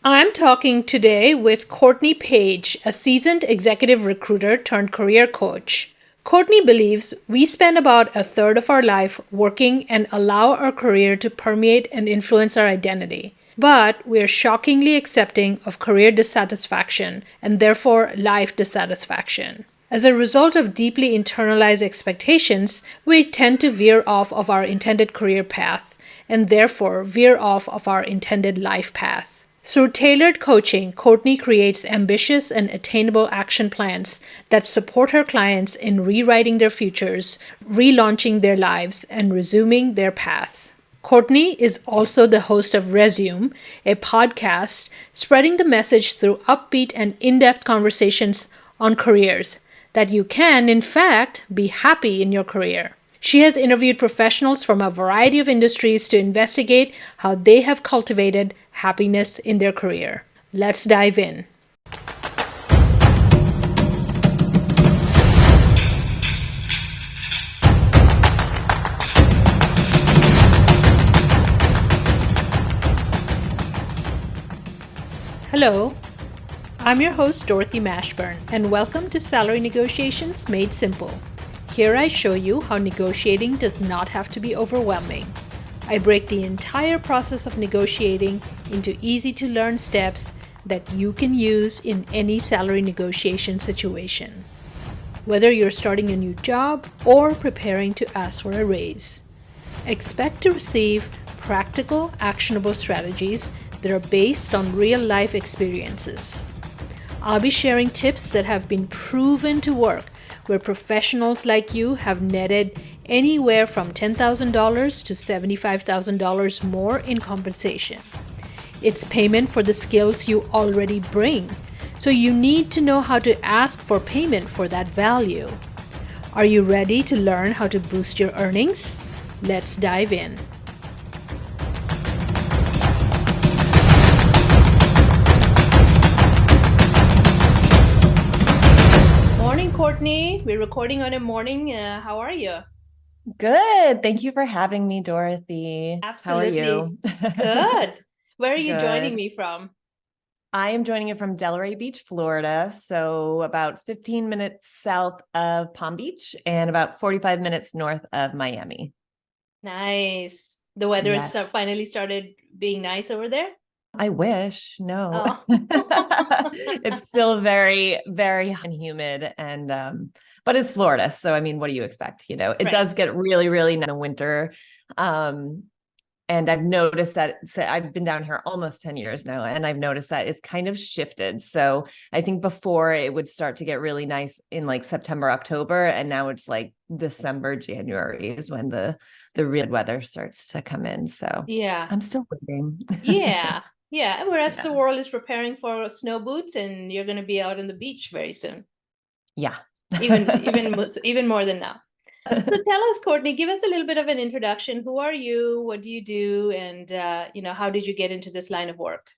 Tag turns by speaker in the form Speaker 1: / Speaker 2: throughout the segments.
Speaker 1: I'm talking today with Courtney Page, a seasoned executive recruiter turned career coach. Courtney believes we spend about a third of our life working and allow our career to permeate and influence our identity. But we are shockingly accepting of career dissatisfaction and therefore life dissatisfaction. As a result of deeply internalized expectations, we tend to veer off of our intended career path and therefore veer off of our intended life path. Through tailored coaching, Courtney creates ambitious and attainable action plans that support her clients in rewriting their futures, relaunching their lives, and resuming their path. Courtney is also the host of Resume, a podcast spreading the message through upbeat and in depth conversations on careers that you can, in fact, be happy in your career. She has interviewed professionals from a variety of industries to investigate how they have cultivated happiness in their career. Let's dive in. Hello, I'm your host Dorothy Mashburn, and welcome to Salary Negotiations Made Simple. Here I show you how negotiating does not have to be overwhelming. I break the entire process of negotiating into easy-to-learn steps that you can use in any salary negotiation situation, whether you're starting a new job or preparing to ask for a raise. Expect to receive practical, actionable strategies that are based on real-life experiences. I'll be sharing tips that have been proven to work, where professionals like you have netted anywhere from $10,000 to $75,000 more in compensation. It's payment for the skills you already bring, so you need to know how to ask for payment for that value. Are you ready to learn how to boost your earnings? Let's dive in. Morning, Courtney. We're recording on a morning. How are you?
Speaker 2: Good. Thank you for having me, Dorothy.
Speaker 1: Absolutely.
Speaker 2: How are you?
Speaker 1: Good. Where are you joining
Speaker 2: Good.
Speaker 1: me from?
Speaker 2: I am joining you from Delray Beach, Florida. So about 15 minutes south of Palm Beach and about 45 minutes north of Miami.
Speaker 1: Nice. The weather has
Speaker 2: Yes.
Speaker 1: finally started being nice over there?
Speaker 2: I wish. No.
Speaker 1: Oh.
Speaker 2: It's still very, very hot and humid but it's Florida. So I mean, what do you expect? It
Speaker 1: Right.
Speaker 2: does get really, really in the winter. Um, And I've noticed that I've been down here almost 10 years now, and I've noticed that it's kind of shifted. So I think before it would start to get really nice in like September, October, and now it's like December, January is when the real weather starts to come in. So
Speaker 1: Yeah.
Speaker 2: I'm still waiting.
Speaker 1: Yeah. Yeah. Whereas the
Speaker 2: Yeah.
Speaker 1: world is preparing for snow boots and you're going to be out on the beach very soon.
Speaker 2: Yeah.
Speaker 1: Even more than now. So tell us, Courtney, give us a little bit of an introduction. Who are you? What do you do? And how did you get into this line of work?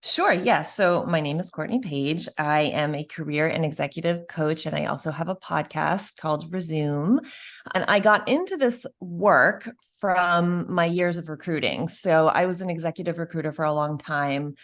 Speaker 2: Sure. Yes. So my name is Courtney Page. I am a career and executive coach, and I also have a podcast called Resume. And I got into this work from my years of recruiting. So I was an executive recruiter for a long time.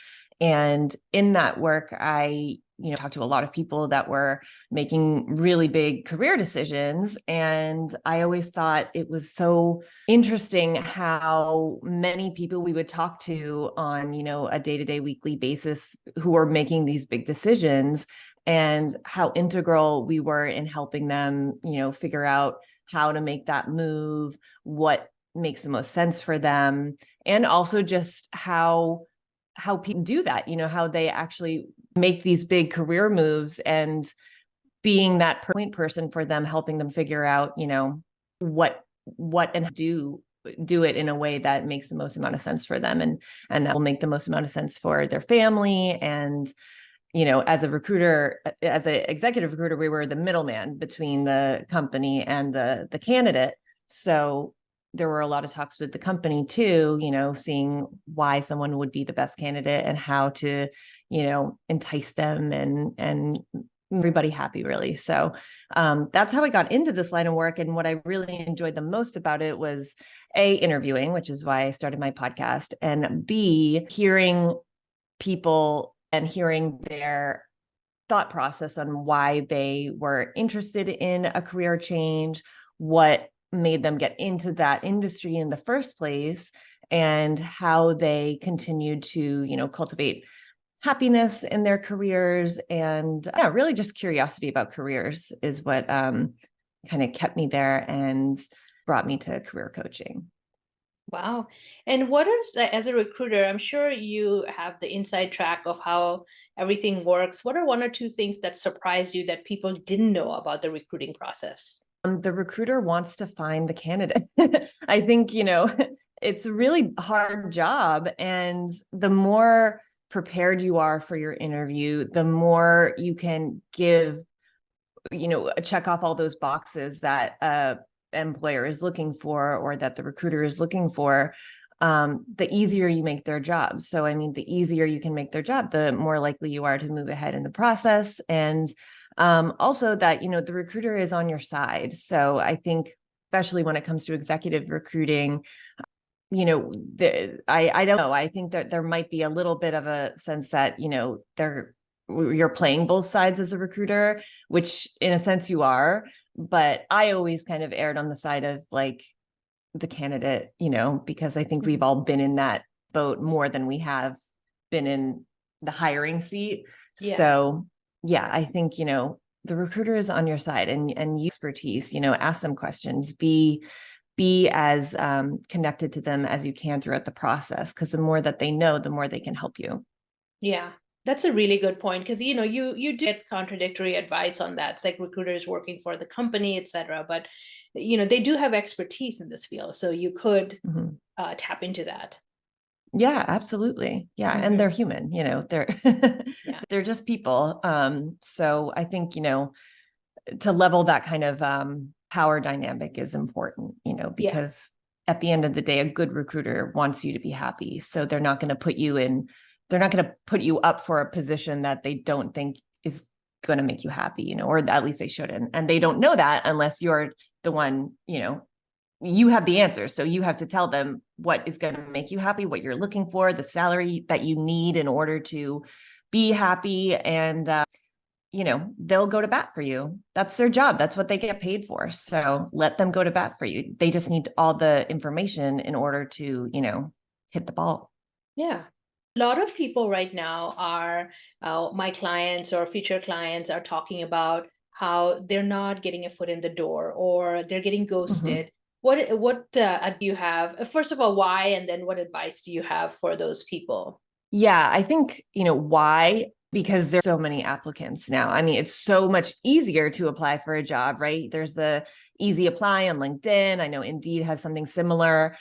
Speaker 2: And in that work, I talked to a lot of people that were making really big career decisions. And I always thought it was so interesting how many people we would talk to on, a day-to-day weekly basis who are making these big decisions, and how integral we were in helping them, figure out how to make that move, what makes the most sense for them, and also just how people do that, how they actually make these big career moves, and being that point person for them, helping them figure out, what and do it in a way that makes the most amount of sense for them, and that will make the most amount of sense for their family. And as a recruiter, as an executive recruiter, we were the middleman between the company and the candidate. So there were a lot of talks with the company too, seeing why someone would be the best candidate and how to, entice them and everybody happy, really. So that's how I got into this line of work. And what I really enjoyed the most about it was A, interviewing, which is why I started my podcast, and B, hearing people and hearing their thought process on why they were interested in a career change, what made them get into that industry in the first place, and how they continued to, cultivate happiness in their careers. And yeah, really just curiosity about careers is what kind of kept me there and brought me to career coaching.
Speaker 1: Wow. And what is, as a recruiter, I'm sure you have the inside track of how everything works. What are one or two things that surprised you that people didn't know about the recruiting process?
Speaker 2: The recruiter wants to find the candidate. I think, it's a really hard job. And the more prepared you are for your interview, the more you can give, check off all those boxes that employer is looking for or that the recruiter is looking for, the easier you make their job. So, I mean, the easier you can make their job, the more likely you are to move ahead in the process. And also that, the recruiter is on your side. So I think, especially when it comes to executive recruiting, I don't know. I think that there might be a little bit of a sense that, you're playing both sides as a recruiter, which in a sense you are. But I always kind of erred on the side of like the candidate, because I think we've all been in that boat more than we have been in the hiring seat.
Speaker 1: Yeah.
Speaker 2: So yeah, I think, the recruiter is on your side and use expertise, ask them questions, be as connected to them as you can throughout the process, because the more that they know, the more they can help you.
Speaker 1: Yeah, that's a really good point because you do get contradictory advice on that. It's like recruiters working for the company, et cetera. But they do have expertise in this field, so you could tap into that.
Speaker 2: Yeah, absolutely. Yeah, and they're human. They're
Speaker 1: Yeah.
Speaker 2: they're just people. So I think to level that kind of power dynamic is important. Because at the end of the day, a good recruiter wants you to be happy. So they're not going to put you in. They're not going to put you up for a position that they don't think is going to make you happy, or at least they shouldn't. And they don't know that unless you're the one, you have the answer. So you have to tell them what is going to make you happy, what you're looking for, the salary that you need in order to be happy. And, they'll go to bat for you. That's their job. That's what they get paid for. So let them go to bat for you. They just need all the information in order to, hit the ball.
Speaker 1: Yeah. A lot of people right now are my clients or future clients are talking about how they're not getting a foot in the door or they're getting ghosted. What do you have? First of all, why, and then what advice do you have for those people?
Speaker 2: Yeah, I think, why? Because there's so many applicants now. I mean, it's so much easier to apply for a job, right? There's the easy apply on LinkedIn. I know Indeed has something similar.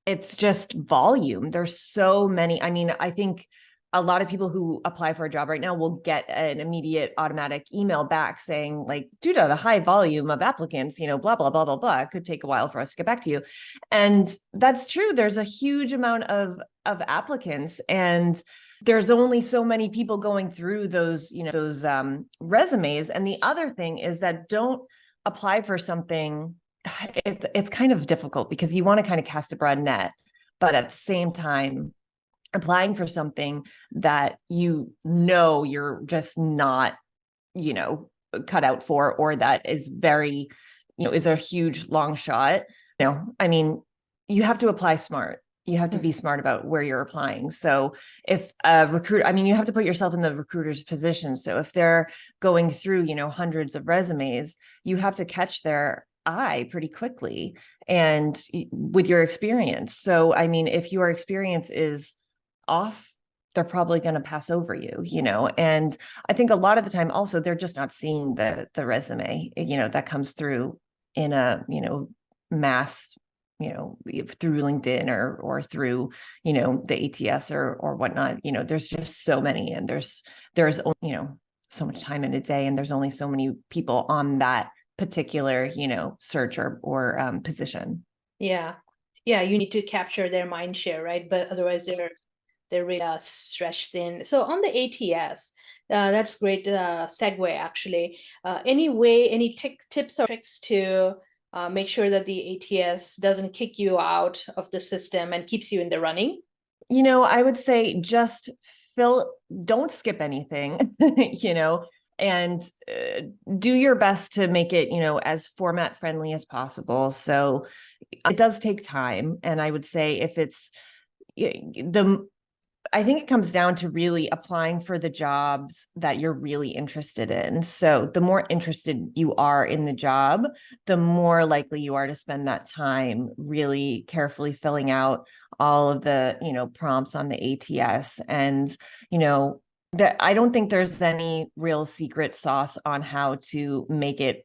Speaker 2: It's just volume. There's so many. I mean, I think a lot of people who apply for a job right now will get an immediate automatic email back saying, like, due to the high volume of applicants, blah, blah, blah, blah, blah, it could take a while for us to get back to you. And that's true. There's a huge amount of applicants, and there's only so many people going through those resumes. And the other thing is that don't apply for something. It's kind of difficult because you want to kind of cast a broad net, but at the same time applying for something that you're just not cut out for, or that is very is a huge long shot. I mean, you have to apply smart. You have to be smart about where you're applying. So if a recruiter, I mean, you have to put yourself in the recruiter's position. So if they're going through, hundreds of resumes, you have to catch their eye pretty quickly and with your experience. So, I mean, if your experience is off, they're probably going to pass over you, and I think a lot of the time also, they're just not seeing the resume, that comes through in a, mass, through LinkedIn or through, the ATS or whatnot. There's just so many, and there's so much time in a day, and there's only so many people on that particular, search or position.
Speaker 1: Yeah. Yeah, you need to capture their mind share, right? But otherwise they're really stretched thin. So on the ATS, that's great segue actually. Any tips or tricks to make sure that the ATS doesn't kick you out of the system and keeps you in the running?
Speaker 2: I would say just fill, don't skip anything, and do your best to make it, as format friendly as possible. So it does take time. And I would say if it's the I think it comes down to really applying for the jobs that you're really interested in. So the more interested you are in the job, the more likely you are to spend that time really carefully filling out all of the, prompts on the ATS. And, that I don't think there's any real secret sauce on how to make it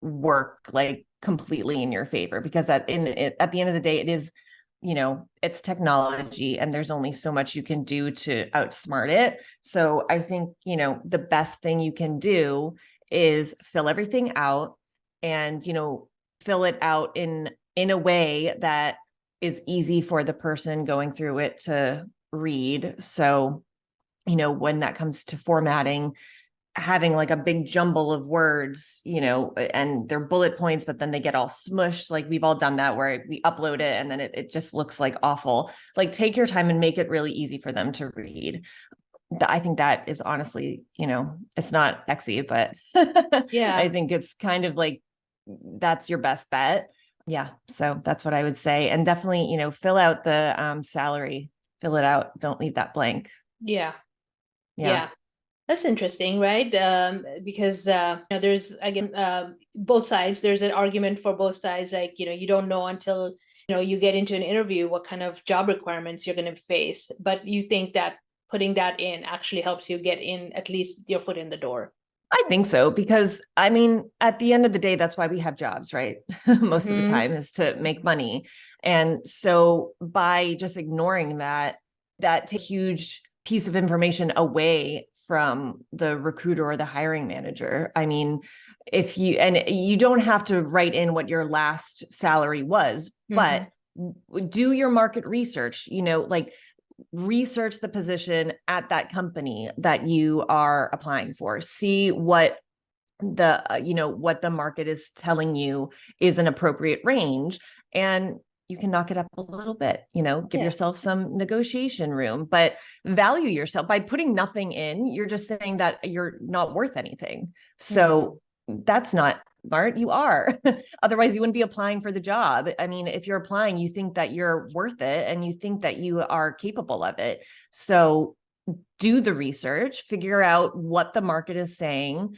Speaker 2: work like completely in your favor, because at the end of the day, it is, it's technology and there's only so much you can do to outsmart it. So I think, the best thing you can do is fill everything out and, fill it out in a way that is easy for the person going through it to read. So, when that comes to formatting, having like a big jumble of words, and they're bullet points, but then they get all smushed. Like we've all done that where we upload it and then it just looks like awful. Like take your time and make it really easy for them to read. I think that is honestly, it's not sexy, but
Speaker 1: Yeah.
Speaker 2: I think it's kind of like that's your best bet. Yeah. So that's what I would say. And definitely, fill out the salary, fill it out. Don't leave that blank.
Speaker 1: Yeah.
Speaker 2: Yeah.
Speaker 1: Yeah. That's interesting, right? Because there's again both sides. There's an argument for both sides. Like you don't know until you get into an interview what kind of job requirements you're going to face. But you think that putting that in actually helps you get in at least your foot in the door.
Speaker 2: I think so, because I mean, at the end of the day, that's why we have jobs, right? Most of the time is to make money. And so by just ignoring that, that takes a huge piece of information away from the recruiter or the hiring manager. I mean, if you don't have to write in what your last salary was, but do your market research, like research the position at that company that you are applying for. See what what the market is telling you is an appropriate range, and you can knock it up a little bit, give yourself some negotiation room, but value yourself. By putting nothing in, you're just saying that you're not worth anything. So that's not smart. You are. Otherwise, you wouldn't be applying for the job. I mean, if you're applying, you think that you're worth it and you think that you are capable of it. So do the research, figure out what the market is saying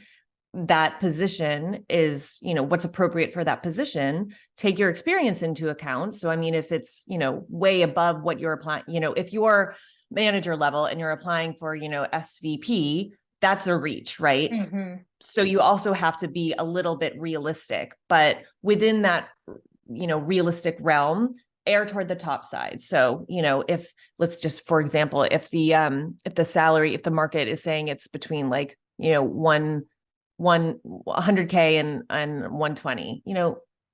Speaker 2: that position is, what's appropriate for that position. Take your experience into account. So, I mean, if it's, way above what you're applying, if you're manager level and you're applying for, SVP, that's a reach, right? So you also have to be a little bit realistic, but within that, realistic realm, err toward the top side. So, if let's just, for example, if the salary, if the market is saying it's between like, 100K and 120,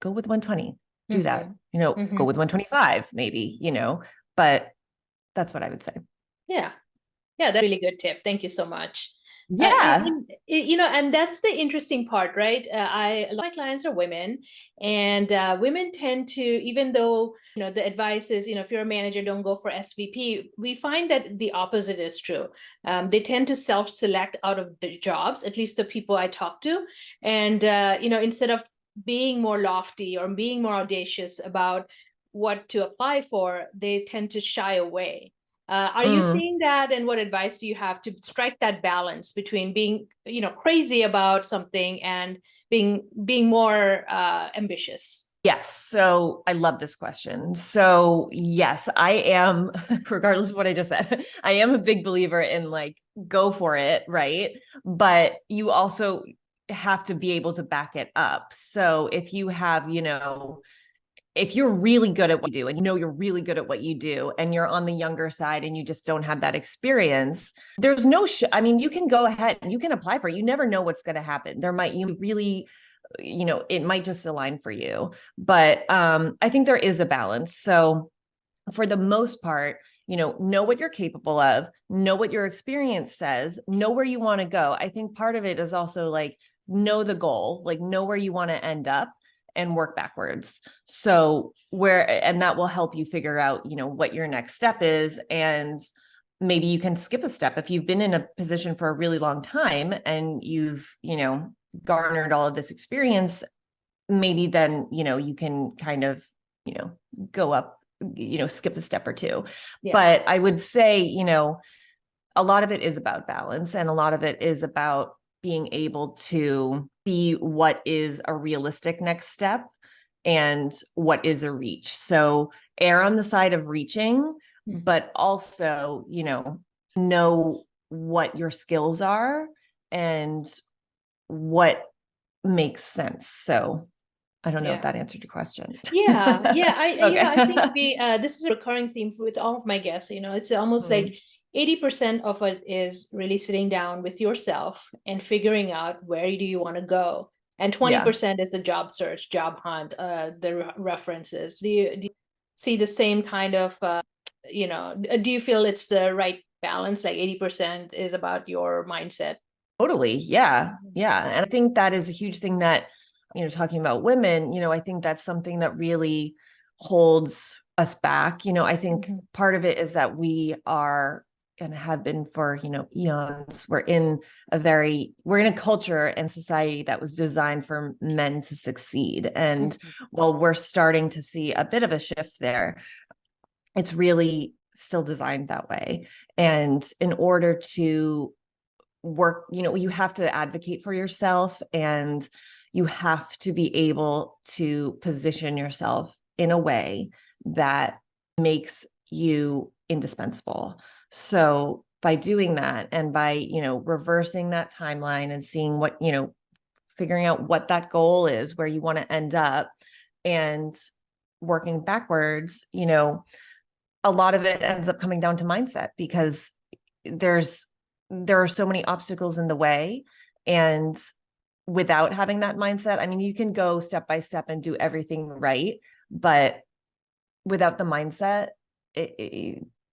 Speaker 2: go with 120, do that, go with 125, maybe, but that's what I would say.
Speaker 1: Yeah. Yeah, that's a really good tip. Thank you so much.
Speaker 2: Yeah.
Speaker 1: And that's the interesting part, right? A lot of my clients are women, and women tend to, even though, the advice is, if you're a manager, don't go for SVP. We find that the opposite is true. They tend to self-select out of the jobs, at least the people I talk to. And, instead of being more lofty or being more audacious about what to apply for, they tend to shy away. Are you seeing that, and what advice do you have to strike that balance between being, crazy about something and being more ambitious?
Speaker 2: Yes. So I love this question. So yes, I am, regardless of what I just said, I am a big believer in like, go for it. Right. But you also have to be able to back it up. So if you have, if you're really good at what you do, and you're really good at what you do, and you're on the younger side and you just don't have that experience, there's no I mean, you can go ahead and you can apply for it. You never know what's going to happen. You really, it might just align for you. But I think there is a balance. So for the most part, know what you're capable of, know what your experience says, know where you want to go. I think part of it is also like, know the goal, like know where you want to end up. and work backwards. So and that will help you figure out, what your next step is. And maybe you can skip a step if you've been in a position for a really long time and you've, garnered all of this experience. Maybe then, you can kind of, go up, skip a step or two.
Speaker 1: Yeah.
Speaker 2: But I would say, a lot of it is about balance, and a lot of it is about being able to see what is a realistic next step and what is a reach. So err on the side of reaching, but also, know what your skills are and what makes sense. So I don't know if that answered your question.
Speaker 1: Yeah.
Speaker 2: Okay.
Speaker 1: I think this is a recurring theme with all of my guests. It's almost like 80% of it is really sitting down with yourself and figuring out where do you want to go. And 20% is the job search, job hunt, the references. Do you see the same kind of, do you feel it's the right balance? Like 80% is about your mindset?
Speaker 2: Totally. Yeah. Yeah. And I think that is a huge thing that, talking about women, I think that's something that really holds us back. I think part of it is that we are and have been for, eons. We're in a culture and society that was designed for men to succeed. And while we're starting to see a bit of a shift there, it's really still designed that way. And in order to work, you have to advocate for yourself, and you have to be able to position yourself in a way that makes you indispensable. So by doing that, and by, reversing that timeline and seeing what, figuring out what that goal is, where you want to end up, and working backwards, a lot of it ends up coming down to mindset, because there are so many obstacles in the way. And without having that mindset, I mean, you can go step by step and do everything right, but without the mindset,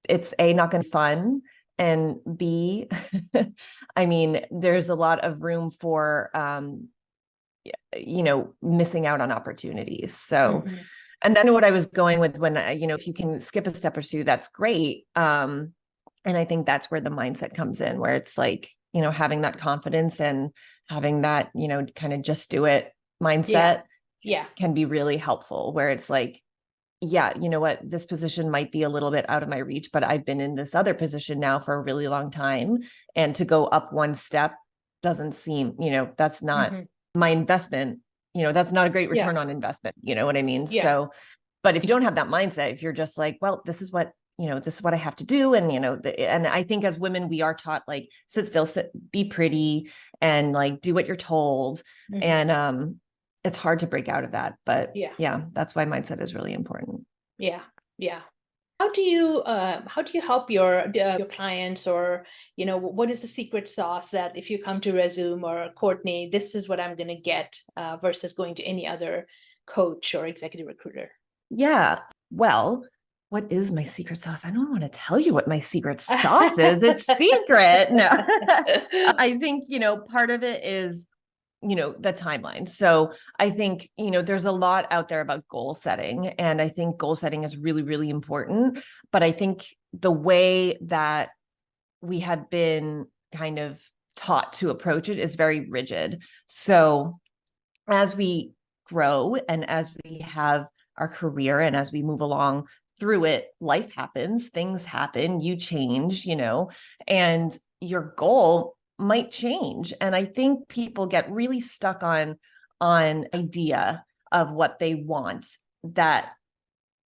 Speaker 2: it's A, not going to be fun, and B, I mean, there's a lot of room for, missing out on opportunities. So, and then what I was going with when, if you can skip a step or two, that's great. And I think that's where the mindset comes in, where it's like, having that confidence and having that, kind of just do it mindset can be really helpful, where it's like, yeah, you know what, this position might be a little bit out of my reach, but I've been in this other position now for a really long time. And to go up one step doesn't seem, that's not my investment, that's not a great return on investment. You know what I mean?
Speaker 1: Yeah.
Speaker 2: So, but if you don't have that mindset, if you're just like, well, this is what I have to do. And, and I think as women, we are taught like, sit still, be pretty, and like, do what you're told. And it's hard to break out of that. But yeah, that's why mindset is really important.
Speaker 1: Yeah. How do you help your clients, or what is the secret sauce that if you come to Resume or Courtney, this is what I'm going to get, versus going to any other coach or executive recruiter?
Speaker 2: Yeah. Well, what is my secret sauce? I don't want to tell you what my secret sauce is. It's secret. No. I think, part of it is, the timeline. So I think, there's a lot out there about goal setting, and I think goal setting is really, really important. But I think the way that we have been kind of taught to approach it is very rigid. So as we grow and as we have our career and as we move along through it, life happens, things happen, you change, and your goal might change. And I think people get really stuck on idea of what they want, that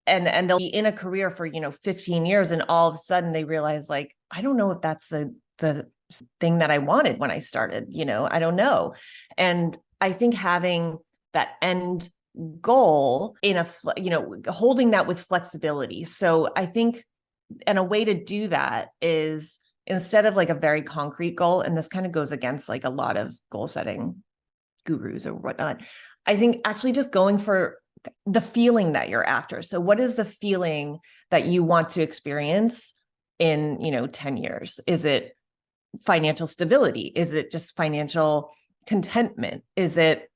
Speaker 2: and they'll be in a career for 15 years, and all of a sudden they realize, like, I don't know if that's the thing that I wanted when I started, I don't know. And I think having that end goal in holding that with flexibility. So I think, and a way to do that is, instead of like a very concrete goal, and this kind of goes against like a lot of goal setting gurus or whatnot, I think actually just going for the feeling that you're after. So what is the feeling that you want to experience in 10 years? Is it financial stability? Is it just financial contentment? Is it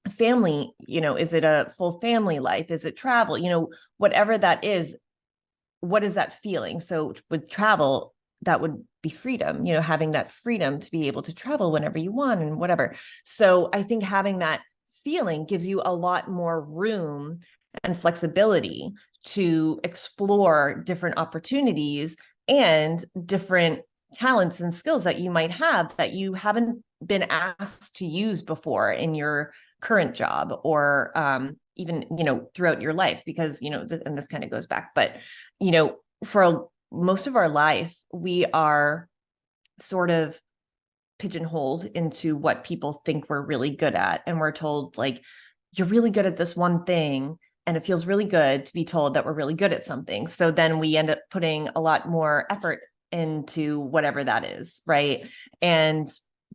Speaker 2: family, is it a full family life? Is it travel? Whatever that is, what is that feeling? So with travel, that would be freedom, having that freedom to be able to travel whenever you want and whatever. So I think having that feeling gives you a lot more room and flexibility to explore different opportunities and different talents and skills that you might have that you haven't been asked to use before in your current job, or even throughout your life, because and this kind of goes back, but for most of our life we are sort of pigeonholed into what people think we're really good at, and we're told, like, you're really good at this one thing, and it feels really good to be told that we're really good at something. So then we end up putting a lot more effort into whatever that is, right? And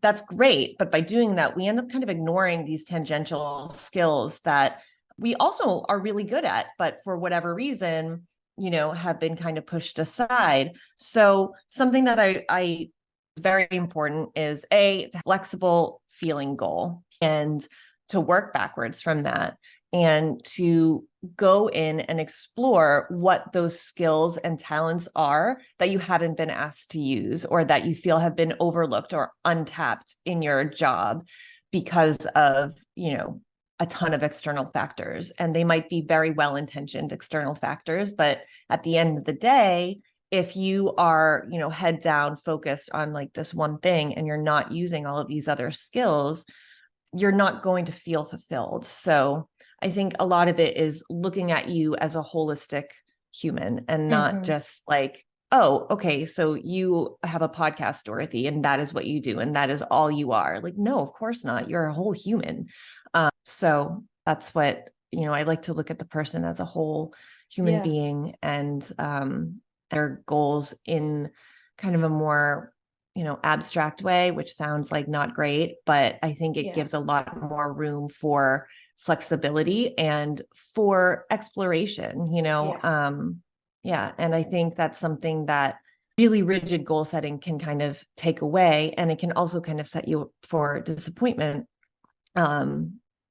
Speaker 2: that's great, but by doing that, we end up kind of ignoring these tangential skills that we also are really good at, but for whatever reason, have been kind of pushed aside. So something that I very important is a flexible feeling goal, and to work backwards from that, and to go in and explore what those skills and talents are that you haven't been asked to use, or that you feel have been overlooked or untapped in your job because of, a ton of external factors. And they might be very well-intentioned external factors, but at the end of the day, if you are, head down focused on like this one thing, and you're not using all of these other skills, you're not going to feel fulfilled. So I think a lot of it is looking at you as a holistic human, and not just like, oh, okay, so you have a podcast, Dorothy, and that is what you do, and that is all you are. Like, no, of course not. You're a whole human. So that's what, I like to look at the person as a whole human being, and their goals in kind of a more, abstract way, which sounds like not great, but I think it gives a lot more room for flexibility and for exploration, and I think that's something that really rigid goal setting can kind of take away, and it can also kind of set you up for disappointment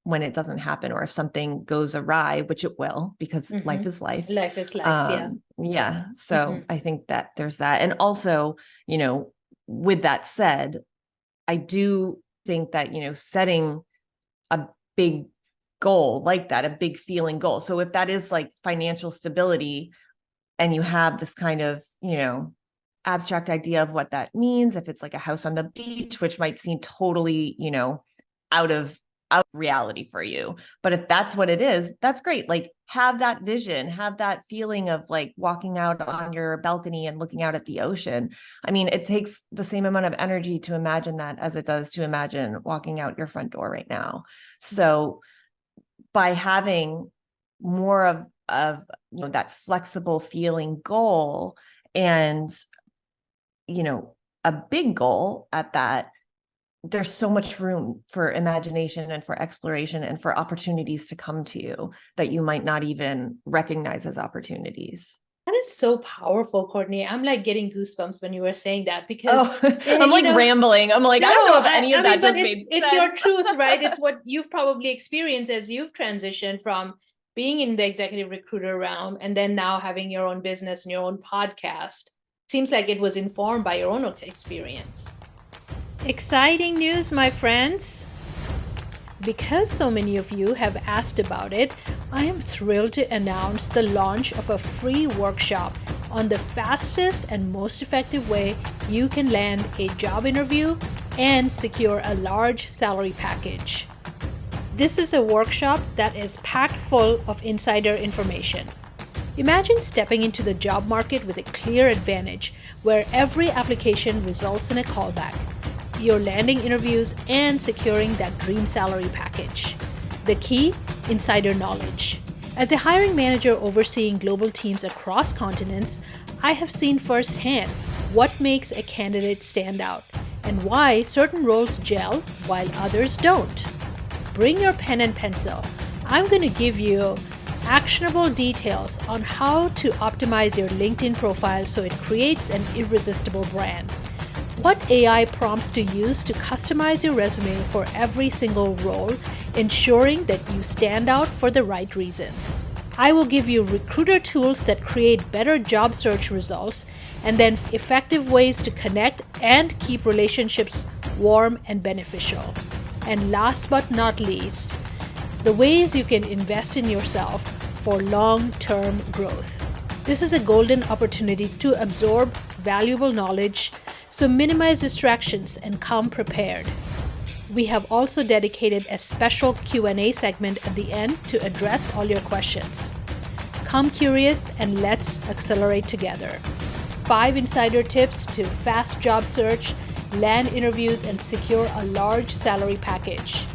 Speaker 2: when it doesn't happen, or if something goes awry, which it will, because life is life.
Speaker 1: Life is life.
Speaker 2: So I think that there's that. And also, with that said, I do think that, setting a big goal like that, a big feeling goal. So if that is like financial stability, and you have this kind of, abstract idea of what that means, if it's like a house on the beach, which might seem totally, out of reality for you, but if that's what it is, that's great. Like, have that vision, have that feeling of like walking out on your balcony and looking out at the ocean. I mean, it takes the same amount of energy to imagine that as it does to imagine walking out your front door right now. So by having more of that flexible feeling goal, and a big goal at that, there's so much room for imagination and for exploration and for opportunities to come to you that you might not even recognize as opportunities.
Speaker 1: That is so powerful, Courtney. I'm like getting goosebumps when you were saying that, because
Speaker 2: I'm like rambling. I'm like, I don't know if any of that just made sense.
Speaker 1: It's your truth, right? It's what you've probably experienced as you've transitioned from being in the executive recruiter realm, and then now having your own business and your own podcast. Seems like it was informed by your own experience. Exciting news, my friends! Because so many of you have asked about it, I am thrilled to announce the launch of a free workshop on the fastest and most effective way you can land a job interview and secure a large salary package. This is a workshop that is packed full of insider information. Imagine stepping into the job market with a clear advantage where every application results in a callback. You're landing interviews and securing that dream salary package. The key? Insider knowledge. As a hiring manager overseeing global teams across continents, I have seen firsthand what makes a candidate stand out and why certain roles gel while others don't. Bring your pen and pencil. I'm going to give you actionable details on how to optimize your LinkedIn profile so it creates an irresistible brand. what AI prompts to use to customize your resume for every single role, ensuring that you stand out for the right reasons. I will give you recruiter tools that create better job search results and then effective ways to connect and keep relationships warm and beneficial. And last but not least, the ways you can invest in yourself for long-term growth. This is a golden opportunity to absorb valuable knowledge, so minimize distractions and come prepared. We have also dedicated a special Q&A segment at the end to address all your questions. Come curious and let's accelerate together. 5 insider tips to fast job search, land interviews, and secure a large salary package.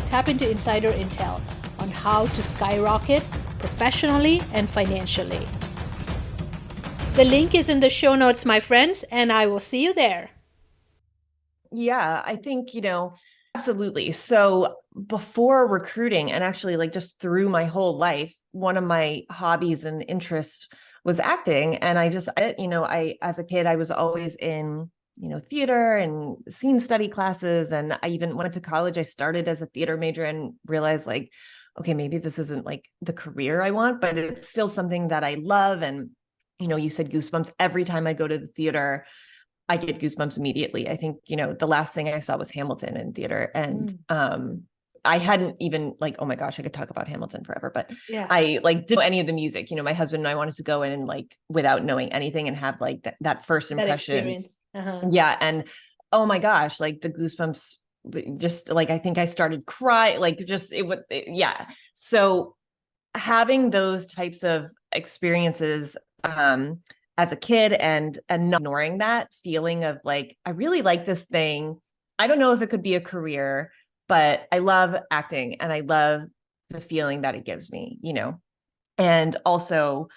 Speaker 1: Tap into insider intel on how to skyrocket professionally and financially. The link is in the show notes, my friends, and I will see you there.
Speaker 2: Yeah, I think, absolutely. So before recruiting, and actually like just through my whole life, one of my hobbies and interests was acting. And I, as a kid, I was always in, theater and scene study classes. And I even went to college. I started as a theater major and realized like, okay, maybe this isn't like the career I want, but it's still something that I love. And, you said goosebumps every time I go to the theater. I get goosebumps immediately. I think, the last thing I saw was Hamilton in theater. And I hadn't even like, oh my gosh, I could talk about Hamilton forever, but
Speaker 1: Yeah.
Speaker 2: I like didn't know any of the music. My husband and I wanted to go in and like without knowing anything and have like that first impression.
Speaker 1: Experience.
Speaker 2: Yeah. And oh my gosh, like the goosebumps, just like I think I started crying, like just yeah. So having those types of experiences as a kid and not ignoring that feeling of like, I really like this thing. I don't know if it could be a career, but I love acting and I love the feeling that it gives me, and also,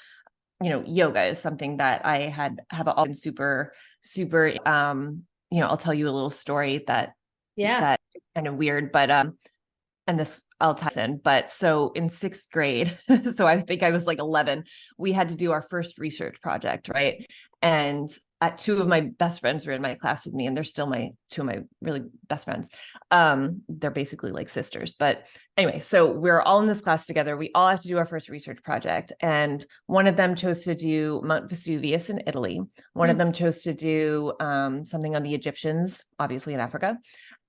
Speaker 2: yoga is something that I have always been super, I'll tell you a little story that kind of weird, but, and this I'll tie in, but so in 6th grade, so I think I was like 11, we had to do our first research project, right? And 2 of my best friends were in my class with me, and they're still 2 of my really best friends. They're basically like sisters. But anyway, so we're all in this class together. We all have to do our first research project. And one of them chose to do Mount Vesuvius in Italy. One of them chose to do something on the Egyptians, obviously in Africa.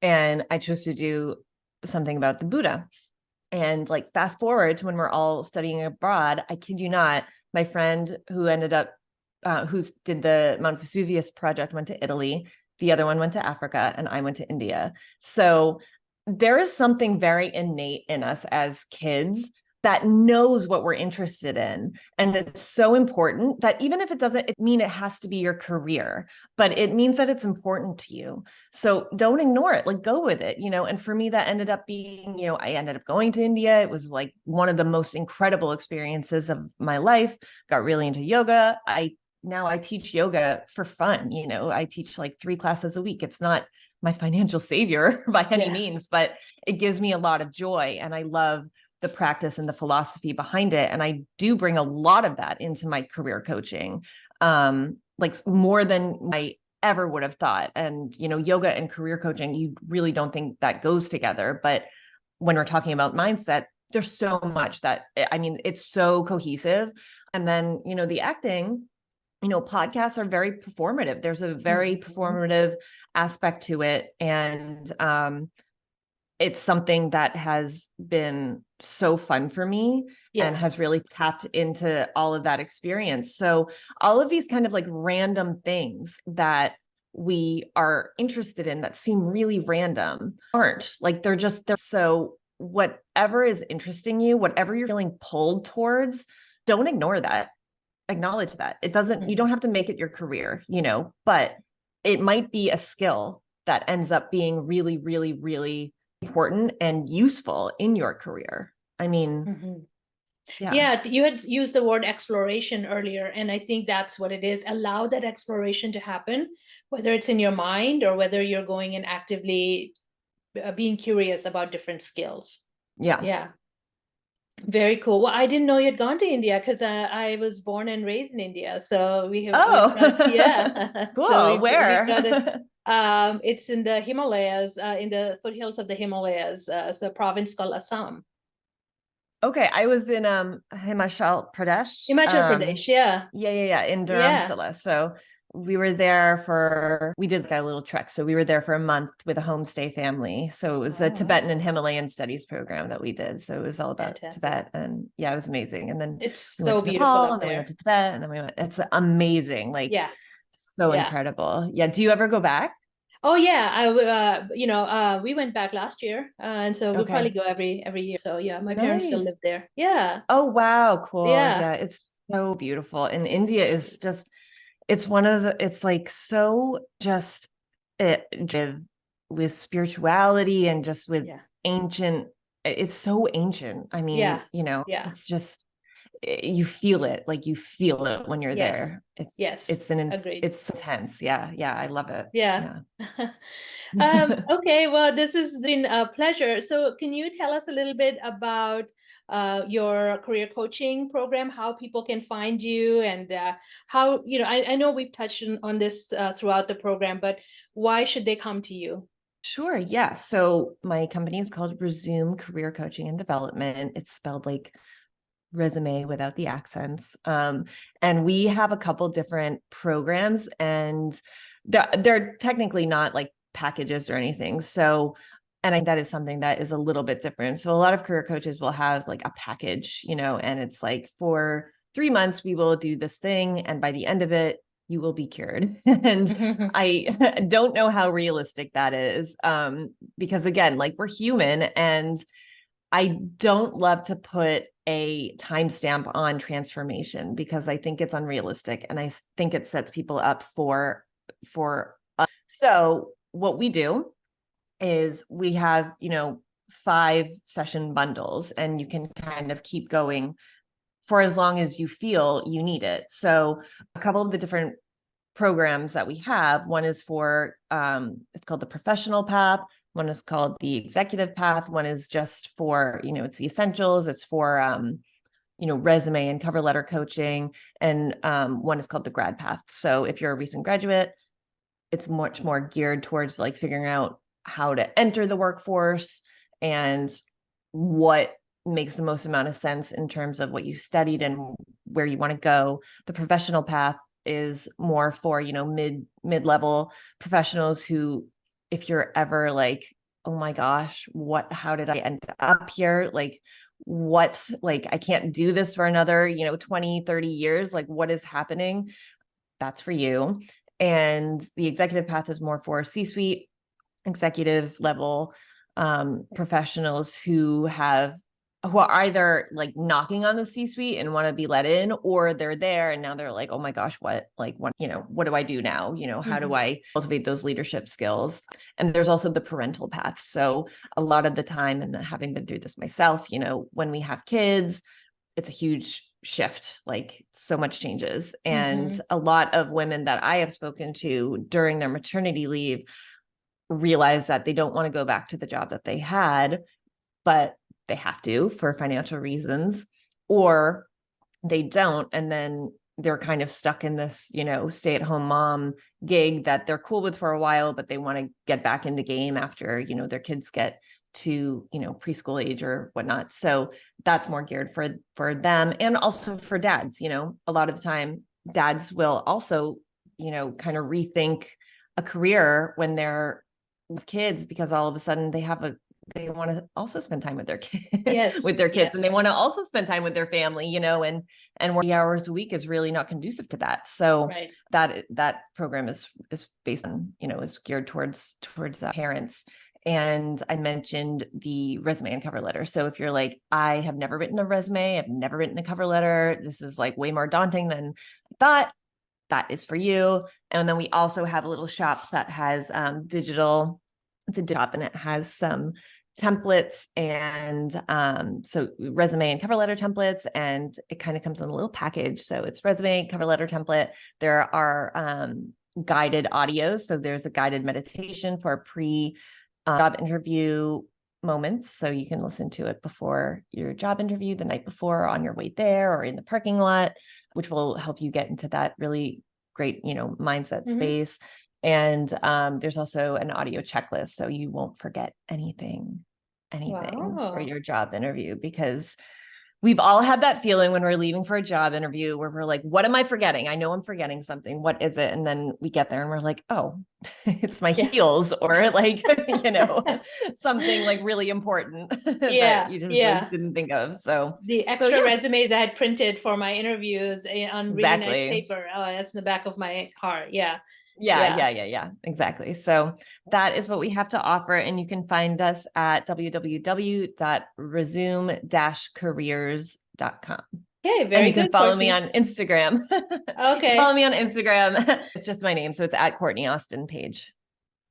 Speaker 2: And I chose to do something about the Buddha. And like fast forward to when we're all studying abroad, I kid you not, my friend who ended up who did the Mount Vesuvius project went to Italy, the other one went to Africa, and I went to India. So there is something very innate in us as kids that knows what we're interested in. And it's so important that even if it doesn't mean it has to be your career, but it means that it's important to you. So don't ignore it, like go with it, and for me, that ended up being, I ended up going to India. It was like one of the most incredible experiences of my life, got really into yoga. Now I teach yoga for fun. I teach like 3 classes a week. It's not my financial savior by any means, but it gives me a lot of joy. And I love the practice and the philosophy behind it. And I do bring a lot of that into my career coaching, like more than I ever would have thought. And, yoga and career coaching, you really don't think that goes together. But when we're talking about mindset, there's so much that, it's so cohesive. And then, the acting, podcasts are very performative. There's a very performative aspect to it. And it's something that has been so fun for me and has really tapped into all of that experience. So all of these kind of like random things that we are interested in that seem really random aren't like, they're so whatever is interesting you, whatever you're feeling pulled towards, don't ignore that. Acknowledge that. It doesn't, you don't have to make it your career, but it might be a skill that ends up being really, really, really important and useful in your career.
Speaker 1: Yeah, you had used the word exploration earlier, and I think that's what it is. Allow that exploration to happen, whether it's in your mind or whether you're going and actively being curious about different skills. Yeah. Very cool. Well, I didn't know you had gone to India because I was born and raised in India. So we have,
Speaker 2: Oh,
Speaker 1: yeah.
Speaker 2: cool.
Speaker 1: So
Speaker 2: Where?
Speaker 1: It's in the Himalayas, in the foothills of the Himalayas. It's a province called Assam.
Speaker 2: Okay, I was in Himachal Pradesh.
Speaker 1: Himachal Pradesh, yeah.
Speaker 2: Yeah, in
Speaker 1: Yeah.
Speaker 2: Dharamsala. So we did like a little trek. So we were there for a month with a homestay family. So it was a
Speaker 1: Oh, wow.
Speaker 2: Tibetan and Himalayan studies program that we did. So it was all about
Speaker 1: Fantastic.
Speaker 2: Tibet, and yeah, it was amazing. And then
Speaker 1: It's
Speaker 2: we went
Speaker 1: so
Speaker 2: to
Speaker 1: beautiful
Speaker 2: Nepal,
Speaker 1: up
Speaker 2: and then we went
Speaker 1: there.
Speaker 2: to Tibet, and then it's amazing. Like
Speaker 1: Yeah.
Speaker 2: so
Speaker 1: Yeah.
Speaker 2: incredible. Yeah. Do you ever go back?
Speaker 1: Oh yeah, we went back last year, and so we'll probably
Speaker 2: Okay.
Speaker 1: go every year. So yeah, my parents still
Speaker 2: Nice.
Speaker 1: live there. Yeah.
Speaker 2: Oh, wow. Cool.
Speaker 1: Yeah.
Speaker 2: Yeah. It's so beautiful. And India is just, it's one of the, it's like so just with spirituality and just with
Speaker 1: Yeah.
Speaker 2: ancient, it's so ancient. I
Speaker 1: Yeah.
Speaker 2: mean,
Speaker 1: Yeah.
Speaker 2: it's just, you feel it, like you feel it when you're
Speaker 1: Yes.
Speaker 2: there.
Speaker 1: Yes. Agreed.
Speaker 2: It's so tense. Yeah. Yeah. I love it.
Speaker 1: Yeah.
Speaker 2: Yeah.
Speaker 1: Okay, well, this has been a pleasure. So, can you tell us a little bit about your career coaching program, how people can find you, and how, I know we've touched on this throughout the program, but why should they come to you?
Speaker 2: Sure. Yeah. So my company is called Resume Career Coaching and Development. It's spelled like resume without the accents. And we have a couple different programs, and they're technically not like packages or anything. So, and I think that is something that is a little bit different. So a lot of career coaches will have like a package, and it's like for 3 months, we will do this thing. And by the end of it, you will be cured. And I don't know how realistic that is. Because again, like we're human, and I don't love to put a timestamp on transformation because I think it's unrealistic, and I think it sets people up for so what we do is we have 5 session bundles, and you can kind of keep going for as long as you feel you need it. So a couple of the different programs that we have, one is for it's called the professional path, one is called the executive path, one is just for it's the essentials, it's for resume and cover letter coaching, and one is called the grad path. So if you're a recent graduate, it's much more geared towards like figuring out how to enter the workforce and what makes the most amount of sense in terms of what you studied and where you want to go. The professional path is more for mid-level professionals who, if you're ever like, oh my gosh, how did I end up here, like I can't do this for another 20-30 years, like what is happening, that's for you. And the executive path is more for C-suite executive level professionals who are either like knocking on the C-suite and want to be let in, or they're there and now they're like, oh my gosh, what do I do now? How do I cultivate those leadership skills? And there's also the parental path. So a lot of the time, and having been through this myself, when we have kids, it's a huge shift, like so much changes. And a lot of women that I have spoken to during their maternity leave realize that they don't want to go back to the job that they had, but they have to for financial reasons, or they don't. And then they're kind of stuck in this, stay-at-home mom gig that they're cool with for a while, but they want to get back in the game after, their kids get to, preschool age or whatnot. So that's more geared for them. And also for dads, a lot of the time dads will also, kind of rethink a career when they're with kids, because all of a sudden they want to also spend time with their kids.
Speaker 1: Yes.
Speaker 2: With their kids,
Speaker 1: Yes.
Speaker 2: and they want to also spend time with their family, and 40 hours a week is really not conducive to that. So
Speaker 1: Right.
Speaker 2: that program is based on, is geared towards parents. And I mentioned the resume and cover letter. So if you're like, I have never written a resume, I've never written a cover letter, this is like way more daunting than I thought, that is for you. And then we also have a little shop that has digital, it's a shop, and it has some templates, and so resume and cover letter templates, and it kind of comes in a little package. So it's resume, cover letter template. There are guided audios. So there's a guided meditation for pre job interview moments. So you can listen to it before your job interview, the night before, on your way there, or in the parking lot, which will help you get into that really great, mindset space. And there's also an audio checklist, so you won't forget anything for your job interview, because we've all had that feeling when we're leaving for a job interview where we're like, what am I forgetting? I know I'm forgetting something. What is it? And then we get there and we're like, oh, it's my heels, or like, something like really important that you just like didn't think of. So
Speaker 1: the extra resumes I had printed for my interviews on really nice paper. Oh, that's in the back of my car. Yeah.
Speaker 2: Exactly. So that is what we have to offer. And you can find us at www.resume-careers.com.
Speaker 1: Okay, very good.
Speaker 2: And you can follow me on Instagram.
Speaker 1: Okay.
Speaker 2: Follow me on Instagram. It's just my name. So it's at Courtney Austin Page.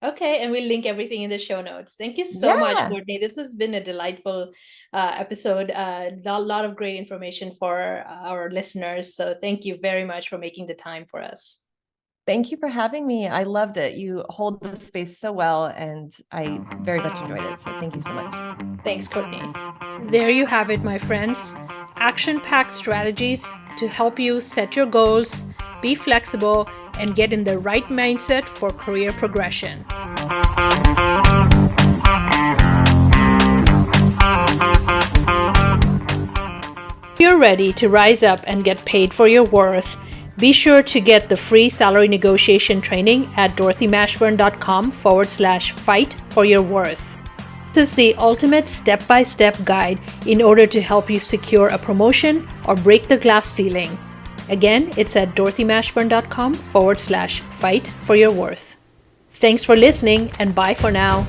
Speaker 1: Okay. And we'll link everything in the show notes. Thank you so much, Courtney. This has been a delightful episode. A lot of great information for our listeners. So thank you very much for making the time for us.
Speaker 2: Thank you for having me. I loved it. You hold the space so well, and I very much enjoyed it. So thank you so much.
Speaker 1: Thanks, Courtney. There you have it, my friends. Action-packed strategies to help you set your goals, be flexible, and get in the right mindset for career progression. If you're ready to rise up and get paid for your worth, be sure to get the free salary negotiation training at DorothyMashburn.com/fight for your worth. This is the ultimate step-by-step guide in order to help you secure a promotion or break the glass ceiling. Again, it's at DorothyMashburn.com/fight for your worth. Thanks for listening, and bye for now.